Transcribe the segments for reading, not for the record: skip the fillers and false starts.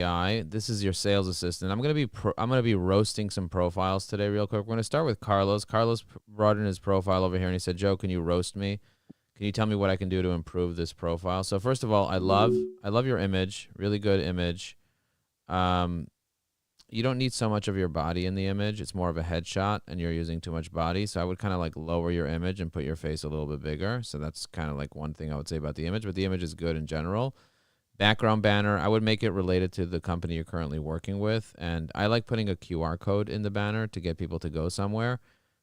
AI. This is your sales assistant. I'm gonna be roasting some profiles today, real quick. We're gonna start with Carlos. Carlos brought in his profile over here, and he said, "Joe, can you roast me? Can you tell me what I can do to improve this profile?" So first of all, I love your image. Really good image. Um, you don't need so much of your body in the image. It's more of a headshot, and you're using too much body. So I would kind of like lower your image and put your face a little bit bigger. So that's kind of like one thing I would say about the image. But the image is good in general. Background banner, I would make it related to the company you're currently working with. And I like putting a QR code in the banner to get people to go somewhere.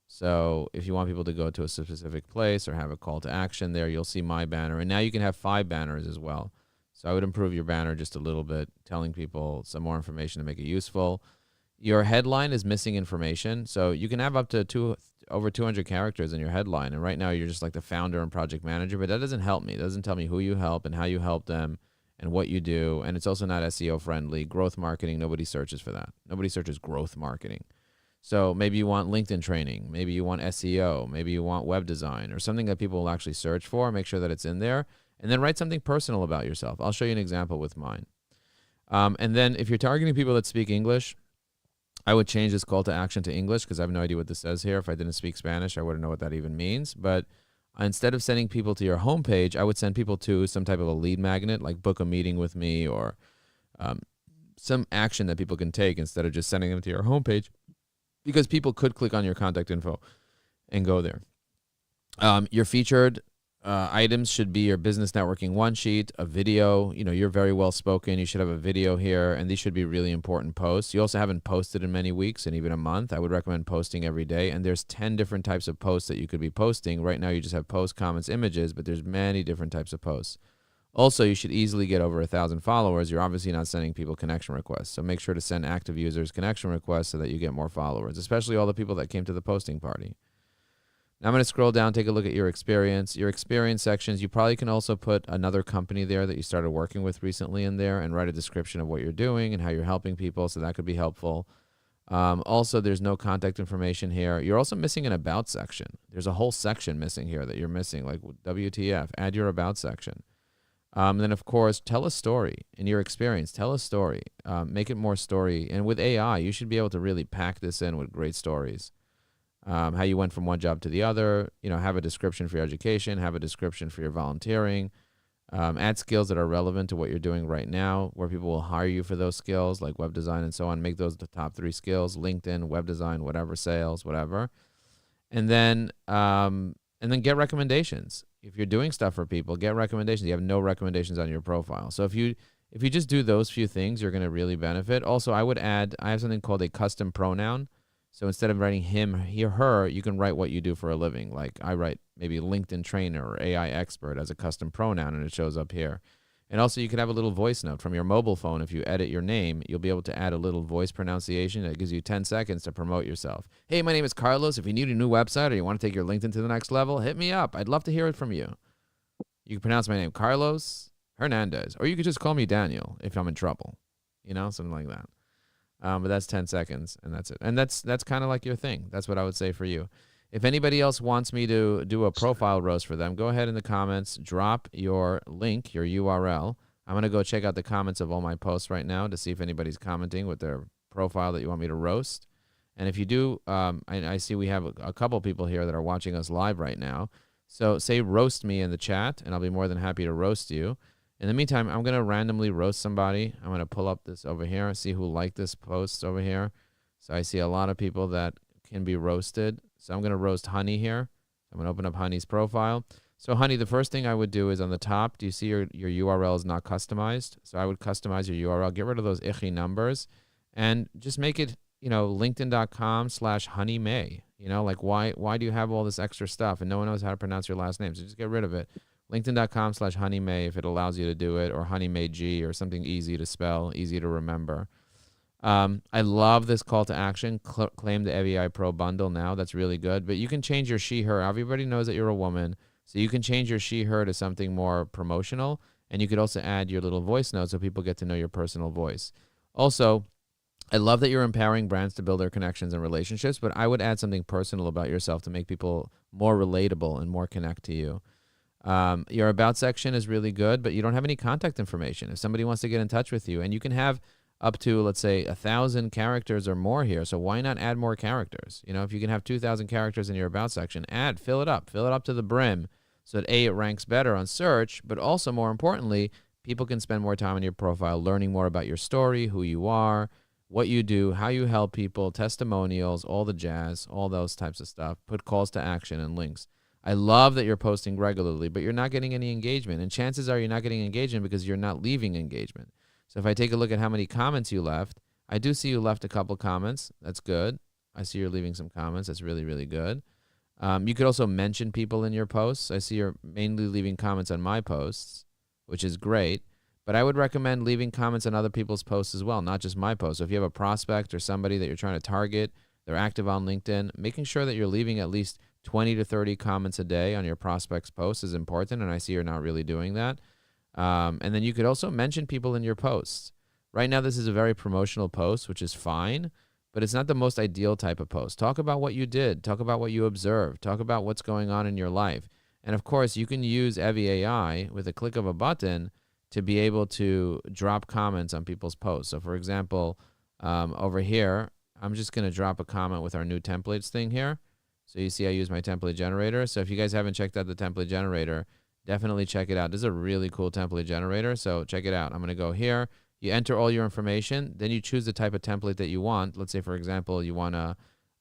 So if you want people to go to a specific place or have a call to action there, you'll see my banner. And now you can have 5 banners as well. So I would improve your banner just a little bit, telling people some more information to make it useful. Your headline is missing information. So you can have up to over 200 characters in your headline. And right now you're just like the founder and project manager, but that doesn't help me. It doesn't tell me who you help and how you help them and what you do. And it's also not SEO friendly. Growth marketing, nobody searches for that. Nobody searches growth marketing. So maybe you want LinkedIn training. Maybe you want SEO. Maybe you want web design or something that people will actually search for. Make sure that it's in there. And then write something personal about yourself. I'll show you an example with mine. And then if you're targeting people that speak English, I would change this call to action to English because I have no idea what this says here. If I didn't speak Spanish, I wouldn't know what that even means. But instead of sending people to your homepage, I would send people to some type of a lead magnet, like book a meeting with me or some action that people can take instead of just sending them to your homepage, because people could click on your contact info and go there. Your featured items should be your business networking one sheet, a video. You know, you're very well spoken. You should have a video here, and these should be really important posts. You also haven't posted in many weeks and even a month. I would recommend posting every day. And there's 10 different types of posts that you could be posting. Right now, you just have posts, comments, images, but there's many different types of posts. Also, you should easily get over 1,000 followers. You're obviously not sending people connection requests. So make sure to send active users connection requests so that you get more followers, especially all the people that came to the posting party. Now I'm going to scroll down, take a look at your experience. Your experience sections, you probably can also put another company there that you started working with recently in there and write a description of what you're doing and how you're helping people, so that could be helpful. Also, there's no contact information here. You're also missing an about section. There's a whole section missing here that you're missing, like WTF, add your about section. And then, of course, tell a story in your experience. Tell a story. Make it more story. And with AI, you should be able to really pack this in with great stories. How you went from one job to the other, you know, have a description for your education, have a description for your volunteering, add skills that are relevant to what you're doing right now, where people will hire you for those skills like web design and so on. Make those the top 3 skills: LinkedIn, web design, whatever, sales, whatever. And then get recommendations. If you're doing stuff for people, get recommendations. You have no recommendations on your profile. So if you just do those few things, you're going to really benefit. Also, I have something called a custom pronoun. So instead of writing him, he, or her, you can write what you do for a living. Like I write maybe LinkedIn trainer or AI expert as a custom pronoun, and it shows up here. And also you can have a little voice note from your mobile phone. If you edit your name, you'll be able to add a little voice pronunciation that gives you 10 seconds to promote yourself. Hey, my name is Carlos. If you need a new website or you want to take your LinkedIn to the next level, hit me up. I'd love to hear it from you. You can pronounce my name Carlos Hernandez, or you could just call me Daniel if I'm in trouble, you know, something like that. But that's 10 seconds, and that's it. And that's kind of like your thing. That's what I would say for you. If anybody else wants me to do a profile roast for them, go ahead in the comments, drop your link, your URL. I'm going to go check out the comments of all my posts right now to see if anybody's commenting with their profile that you want me to roast. And if you do, I see we have a couple people here that are watching us live right now. So say roast me in the chat, and I'll be more than happy to roast you. In the meantime, I'm going to randomly roast somebody. I'm going to pull up this over here, see who liked this post over here. So I see a lot of people that can be roasted. So I'm going to roast Honey here. I'm going to open up Honey's profile. So Honey, the first thing I would do is on the top, do you see your URL is not customized? So I would customize your URL, get rid of those icky numbers, and just make it, you know, linkedin.com/honeymay. You know, like why do you have all this extra stuff and no one knows how to pronounce your last name? So just get rid of it. LinkedIn.com/honeymay if it allows you to do it, or honeymayg, or something easy to spell, easy to remember. I love this call to action. Claim the AVI Pro bundle now. That's really good. But you can change your she, her. Everybody knows that you're a woman. So you can change your she, her to something more promotional. And you could also add your little voice note so people get to know your personal voice. Also, I love that you're empowering brands to build their connections and relationships, but I would add something personal about yourself to make people more relatable and more connect to you. Your about section is really good, but you don't have any contact information. If somebody wants to get in touch with you, and you can have up to, let's say, 1,000 characters or more here. So why not add more characters? You know, if you can have 2,000 characters in your about section, fill it up to the brim so that A, it ranks better on search, but also more importantly, people can spend more time on your profile learning more about your story, who you are, what you do, how you help people, testimonials, all the jazz, all those types of stuff. Put calls to action and links. I love that you're posting regularly, but you're not getting any engagement. And chances are you're not getting engagement because you're not leaving engagement. So if I take a look at how many comments you left, I do see you left a couple comments. That's good. I see you're leaving some comments. That's really, really good. You could also mention people in your posts. I see you're mainly leaving comments on my posts, which is great. But I would recommend leaving comments on other people's posts as well, not just my posts. So if you have a prospect or somebody that you're trying to target, they're active on LinkedIn, making sure that you're leaving at least 20 to 30 comments a day on your prospect's posts is important, and I see you're not really doing that. And then you could also mention people in your posts. Right now, this is a very promotional post, which is fine, but it's not the most ideal type of post. Talk about what you did. Talk about what you observed. Talk about what's going on in your life. And of course, you can use Evie AI with a click of a button to be able to drop comments on people's posts. So for example, over here, I'm just going to drop a comment with our new templates thing here. So you see I use my template generator. So if you guys haven't checked out the template generator, definitely check it out. This is a really cool template generator. So check it out. I'm going to go here. You enter all your information. Then you choose the type of template that you want. Let's say, for example, you want a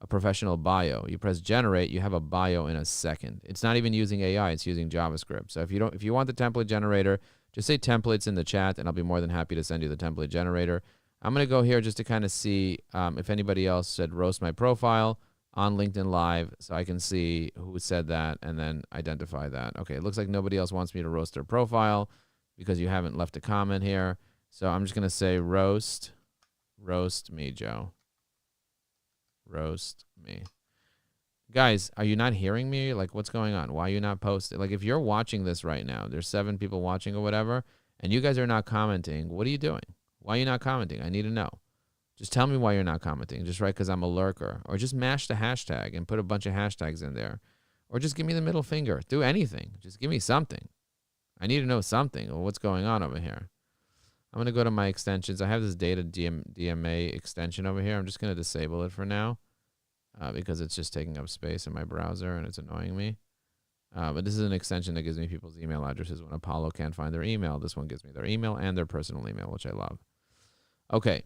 professional bio. You press generate. You have a bio in a second. It's not even using AI. It's using JavaScript. So if you want the template generator, just say templates in the chat, and I'll be more than happy to send you the template generator. I'm going to go here just to kind of see if anybody else said roast my profile on LinkedIn Live, so I can see who said that and then identify that. Okay, it looks like nobody else wants me to roast their profile because you haven't left a comment here. So I'm just going to say roast me, Joe. Roast me. Guys, are you not hearing me? Like, what's going on? Why are you not posting? Like, if you're watching this right now, there's 7 people watching or whatever, and you guys are not commenting, what are you doing? Why are you not commenting? I need to know. Just tell me why you're not commenting. Just write because I'm a lurker. Or just mash the hashtag and put a bunch of hashtags in there. Or just give me the middle finger. Do anything. Just give me something. I need to know something or what's going on over here. I'm going to go to my extensions. I have this data DMA extension over here. I'm just going to disable it for now because it's just taking up space in my browser and it's annoying me. But this is an extension that gives me people's email addresses when Apollo can't find their email. This one gives me their email and their personal email, which I love. Okay.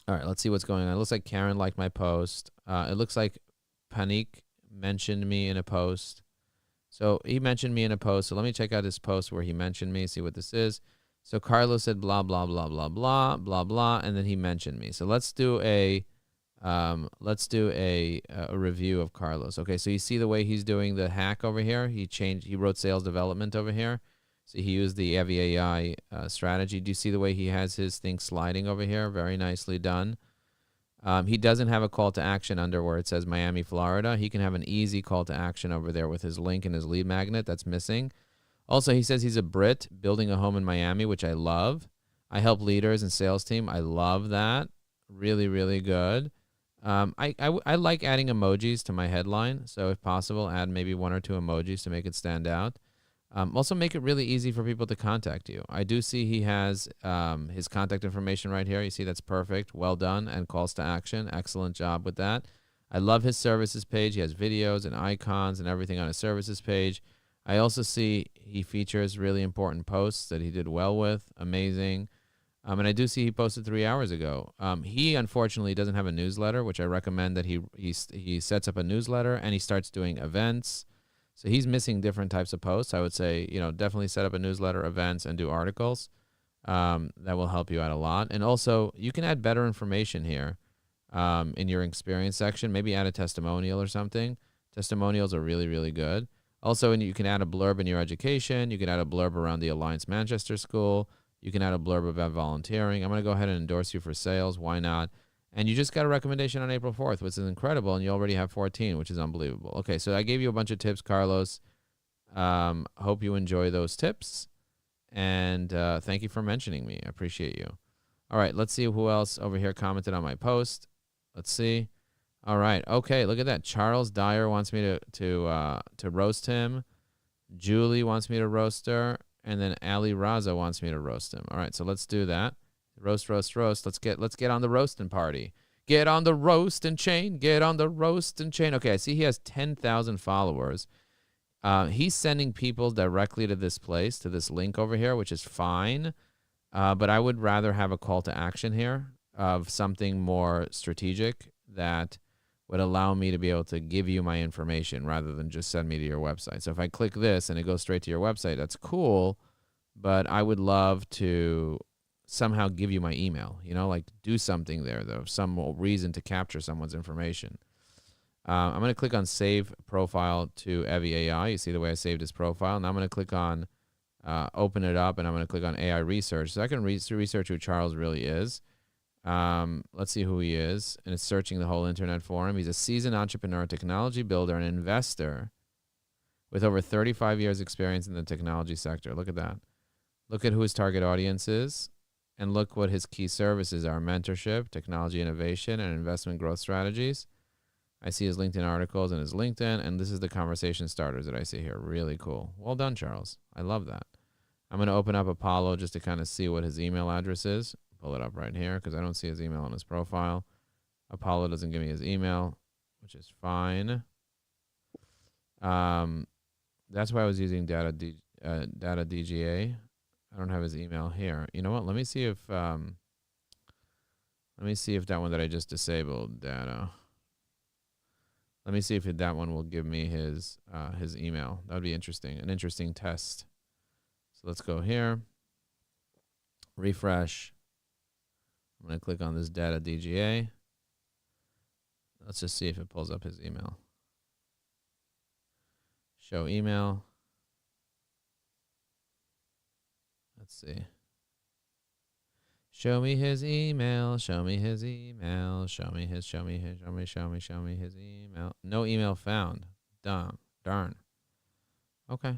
All right, let's see what's going on. It looks like Karen liked my post. It looks like Panik mentioned me in a post. So he mentioned me in a post. So let me check out his post where he mentioned me, see what this is. So Carlos said blah, blah, blah, blah, blah, blah, blah, and then he mentioned me. So let's do a review of Carlos. Okay, so you see the way he's doing the hack over here? He wrote sales development over here. So he used the Evie AI strategy. Do you see the way he has his thing sliding over here? Very nicely done. He doesn't have a call to action under where it says Miami, Florida. He can have an easy call to action over there with his link and his lead magnet. That's missing. Also, he says he's a Brit building a home in Miami, which I love. I help leaders and sales team. I love that. Really, really good. I like adding emojis to my headline. So if possible, add maybe 1 or 2 emojis to make it stand out. Also make it really easy for people to contact you. I do see he has his contact information right here. You see that's perfect. Well done. And calls to action. Excellent job with that. I love his services page. He has videos and icons and everything on his services page. I also see he features really important posts that he did well with. Amazing. And I do see he posted 3 hours ago. He unfortunately doesn't have a newsletter, which I recommend that he sets up a newsletter and he starts doing events. So he's missing different types of posts. I would say, definitely set up a newsletter, events, and do articles. That will help you out a lot. And also, you can add better information here in your experience section. Maybe add a testimonial or something. Testimonials are really, really good. Also, you can add a blurb in your education. You can add a blurb around the Alliance Manchester School. You can add a blurb about volunteering. I'm going to go ahead and endorse you for sales. Why not? And you just got a recommendation on April 4th, which is incredible, and you already have 14, which is unbelievable. Okay, so I gave you a bunch of tips, Carlos. Hope you enjoy those tips, and thank you for mentioning me. I appreciate you. All right, let's see who else over here commented on my post. Let's see. All right, okay, look at that. Charles Dyer wants me to roast him. Julie wants me to roast her, and then Ali Raza wants me to roast him. All right, so let's do that. Roast. Let's get on the roasting party. Get on the roast and chain. Get on the roast and chain. Okay, I see he has 10,000 followers. He's sending people directly to this place, to this link over here, which is fine. But I would rather have a call to action here of something more strategic that would allow me to be able to give you my information rather than just send me to your website. So if I click this and it goes straight to your website, that's cool. But I would love to somehow give you my email, like do something there, though, some reason to capture someone's information. I'm going to click on Save Profile to Evie AI. You see the way I saved his profile. Now I'm going to click on Open it up, and I'm going to click on AI Research. So I can research who Charles really is. Let's see who he is. And it's searching the whole internet for him. He's a seasoned entrepreneur, technology builder, and investor with over 35 years experience in the technology sector. Look at that. Look at who his target audience is, and look what his key services are: mentorship, technology innovation, and investment growth strategies. I see his LinkedIn articles and his LinkedIn, and this is the conversation starters that I see here. Really cool. Well done, Charles. I love that. I'm going to open up Apollo just to kind of see what his email address is. Pull it up right here because I don't see his email on his profile. Apollo doesn't give me his email, which is fine. That's why I was using Data DGA. I don't have his email here. You know what? Let me see if that one that I just disabled, data. Let me see if that one will give me his email. That would be interesting. An interesting test. So let's go here. Refresh. I'm going to click on this Data DGA. Let's just see if it pulls up his email. Show email. Let's see. Show me his email. Show me his email. Show me his email. No email found. Darn. Okay.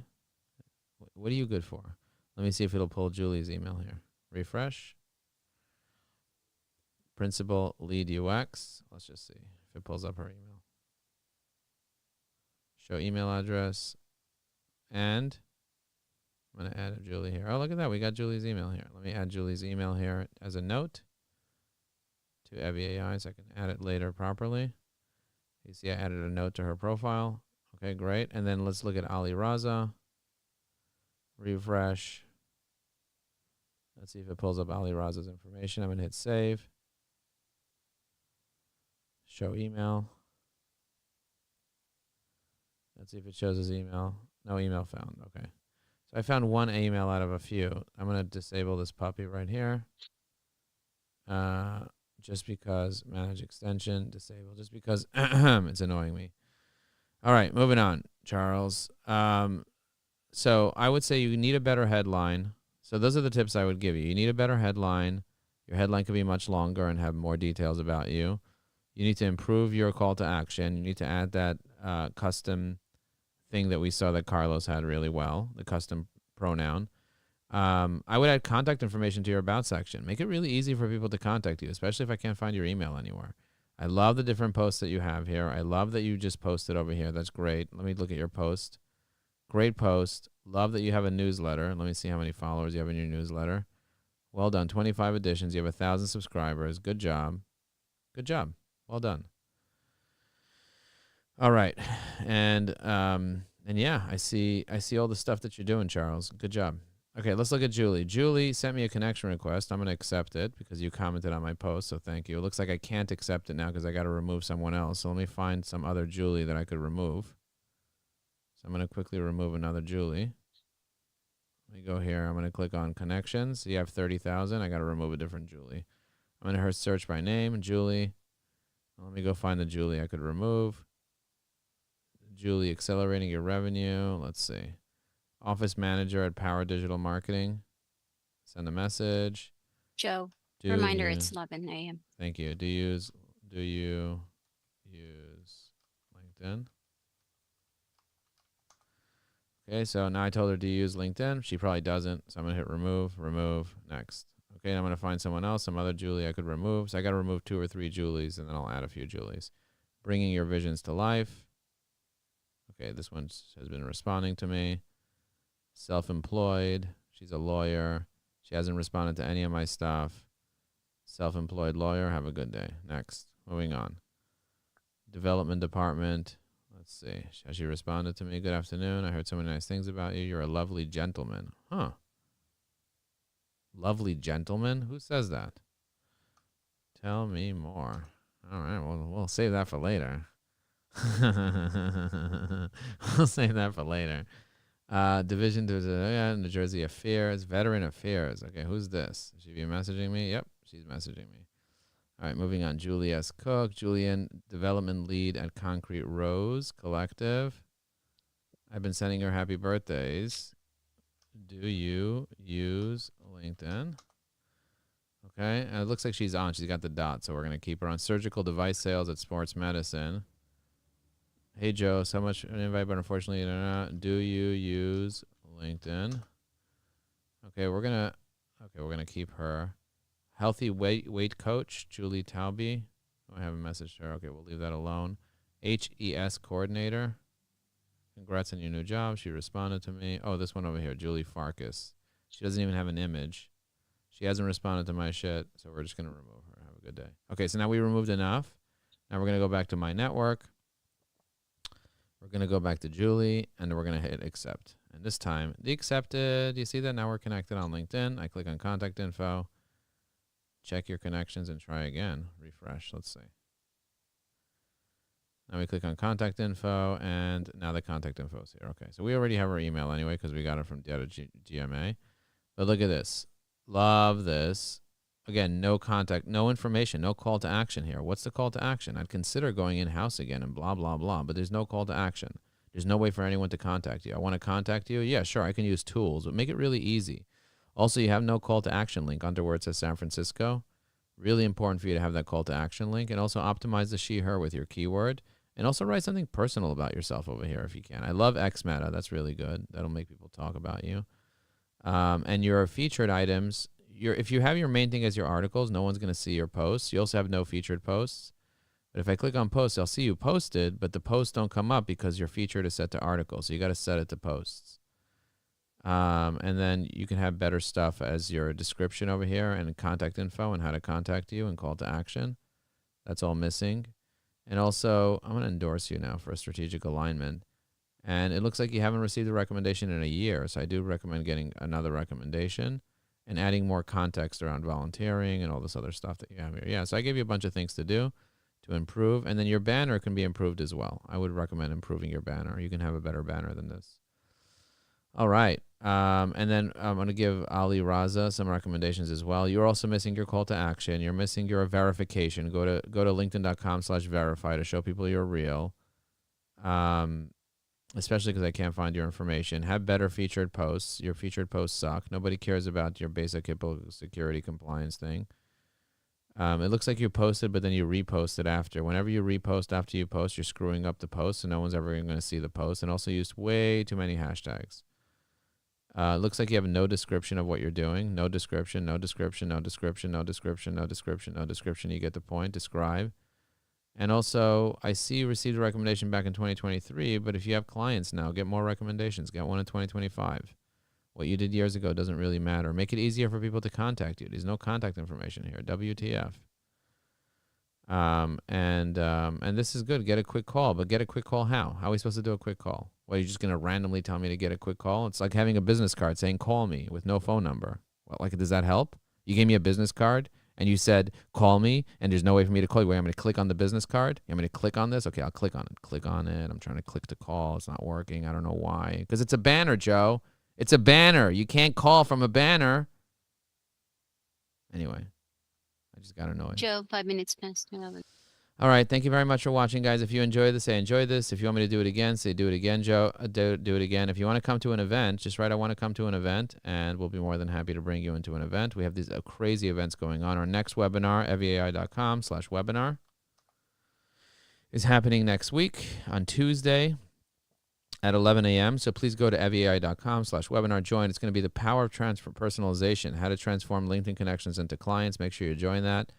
What are you good for? Let me see if it'll pull Julie's email here. Refresh. Principal lead UX. Let's just see if it pulls up her email. Show email address. And I'm going to add Julie here. Oh, look at that. We got Julie's email here. Let me add Julie's email here as a note to Evie AI so I can add it later properly. You see I added a note to her profile. Okay, great. And then let's look at Ali Raza. Refresh. Let's see if it pulls up Ali Raza's information. I'm going to hit save. Show email. Let's see if it shows his email. No email found. Okay. So I found one email out of a few. I'm going to disable this puppy right here. Just because manage extension, disable, just because it's annoying me. All right, moving on, Charles. So I would say you need a better headline. So those are the tips I would give you. You need a better headline. Your headline could be much longer and have more details about you. You need to improve your call to action. You need to add that custom thing that we saw that Carlos had really well, the custom pronoun. I would add contact information to your about section. Make it really easy for people to contact you, especially if I can't find your email anywhere. I love the different posts that you have here. I love that you just posted over here. That's great. Let me look at your post. Great post. Love that you have a newsletter. Let me see how many followers you have in your newsletter. Well done. 25 editions. You have 1,000 subscribers. Good job. Good job. Well done. All right. And yeah, I see all the stuff that you're doing, Charles. Good job. Okay, let's look at Julie. Julie sent me a connection request. I'm going to accept it because you commented on my post, so thank you. It looks like I can't accept it now because I got to remove someone else. So let me find some other Julie that I could remove. So I'm going to quickly remove another Julie. Let me go here. I'm going to click on connections. You have 30,000. I got to remove a different Julie. I'm going to search by name, Julie. Let me go find the Julie I could remove. Julie, accelerating your revenue. Let's see. Office manager at Power Digital Marketing. Send a message. Joe, reminder, it's 11 a.m. Thank you. Do you use LinkedIn? Okay, so now I told her, do you use LinkedIn? She probably doesn't, so I'm going to hit remove, next. Okay, I'm going to find someone else, some other Julie I could remove. So I got to remove 2 or 3 Julies, and then I'll add a few Julies. Bringing your visions to life. Okay, this one has been responding to me. Self-employed. She's a lawyer. She hasn't responded to any of my stuff. Self-employed lawyer. Have a good day. Next. Moving on. Development department. Let's see. Has she responded to me? Good afternoon. I heard so many nice things about you. You're a lovely gentleman. Huh. Lovely gentleman? Who says that? Tell me more. All right. Well, we'll save that for later. We'll save that for later. Division to New Jersey Affairs, Veteran Affairs. Okay, who's this? Is she be messaging me? Yep, she's messaging me. All right, moving on. Julie S. Cook, Julian, Development Lead at Concrete Rose Collective. I've been sending her happy birthdays. Do you use LinkedIn? Okay, and it looks like she's on. She's got the dot, so we're going to keep her on. Surgical device sales at Sports Medicine. Hey, Joe, so much an invite, but unfortunately, do you use LinkedIn? Okay, we're gonna keep her. Healthy weight coach, Julie Tauby. I haven't messaged her. Okay, we'll leave that alone. HES coordinator. Congrats on your new job. She responded to me. Oh, this one over here, Julie Farkas. She doesn't even have an image. She hasn't responded to my shit, so we're just gonna remove her. Have a good day. Okay, so now we removed enough. Now we're gonna go back to my network. We're going to go back to Julie, and we're going to hit accept. And this time, the accepted. You see that? Now we're connected on LinkedIn. I click on contact info. Check your connections and try again. Refresh. Let's see. Now we click on contact info, and now the contact info is here. Okay, so we already have our email anyway because we got it from Data GMA. But look at this. Love this. Again, no contact, no information, no call to action here. What's the call to action? I'd consider going in-house again and blah, blah, blah, but there's no call to action. There's no way for anyone to contact you. I want to contact you? Yeah, sure, I can use tools, but make it really easy. Also, you have no call to action link under where it says San Francisco. Really important for you to have that call to action link, and also optimize the she, her with your keyword, and also write something personal about yourself over here if you can. I love XMeta. That's really good. That'll make people talk about you. And your featured items, if you have your main thing as your articles, no one's going to see your posts. You also have no featured posts. But if I click on posts, I'll see you posted, but the posts don't come up because your featured is set to articles. So you got to set it to posts. And then you can have better stuff as your description over here and contact info and how to contact you and call to action. That's all missing. And also, I'm going to endorse you now for a strategic alignment. And it looks like you haven't received a recommendation in a year. So I do recommend getting another recommendation and adding more context around volunteering and all this other stuff that you have here. Yeah, so I gave you a bunch of things to do to improve. And then your banner can be improved as well. I would recommend improving your banner. You can have a better banner than this. All right. And then I'm going to give Ali Raza some recommendations as well. You're also missing your call to action. You're missing your verification. Go to linkedin.com/verify to show people you're real. Especially because I can't find your information. Have better featured posts. Your featured posts suck. Nobody cares about your basic HIPAA security compliance thing. It looks like you posted, but then you reposted after. Whenever you repost after you post, you're screwing up the post, so no one's ever going to see the post. And also used way too many hashtags. Looks like you have no description of what you're doing. No description, no description, no description, no description, no description, no description. You get the point. Describe. And also, I see you received a recommendation back in 2023, but if you have clients now, get more recommendations. Get one in 2025. What you did years ago doesn't really matter. Make it easier for people to contact you. There's no contact information here. WTF. And this is good. Get a quick call, but get a quick call how? How are we supposed to do a quick call? Well, you're just going to randomly tell me to get a quick call? It's like having a business card saying call me with no phone number. Well, like, does that help? You gave me a business card and you said call me and there's no way for me to call you. Wait, I'm going to click on the business card. I'm going to click on this. Okay, I'll click on it. Click on it. I'm trying to click to call. It's not working. I don't know why. Because it's a banner, Joe. It's a banner. You can't call from a banner. Anyway, I just got annoyed. Joe, 5 minutes past 11. All right. Thank you very much for watching, guys. If you enjoyed this, say enjoy this. If you want me to do it again, say do it again, Joe. Do it again. If you want to come to an event, just write I want to come to an event, and we'll be more than happy to bring you into an event. We have these crazy events going on. Our next webinar, eviai.com/webinar, is happening next week on Tuesday at 11 a.m. So please go to eviai.com/webinar. Join. It's going to be the power of transfer personalization, how to transform LinkedIn connections into clients. Make sure you join that.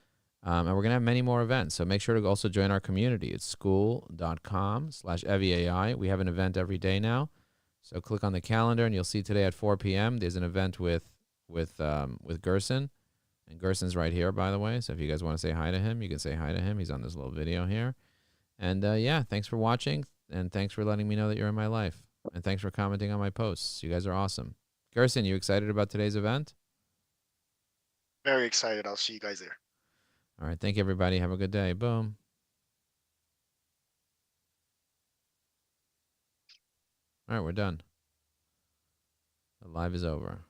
And we're going to have many more events. So make sure to also join our community. It's school.com/eviai. We have an event every day now. So click on the calendar and you'll see today at 4 p.m. there's an event with Gerson. And Gerson's right here, by the way. So if you guys want to say hi to him, you can say hi to him. He's on this little video here. And yeah, thanks for watching. And thanks for letting me know that you're in my life. And thanks for commenting on my posts. You guys are awesome. Gerson, you excited about today's event? Very excited. I'll see you guys there. All right. Thank you, everybody. Have a good day. Boom. All right. We're done. The live is over.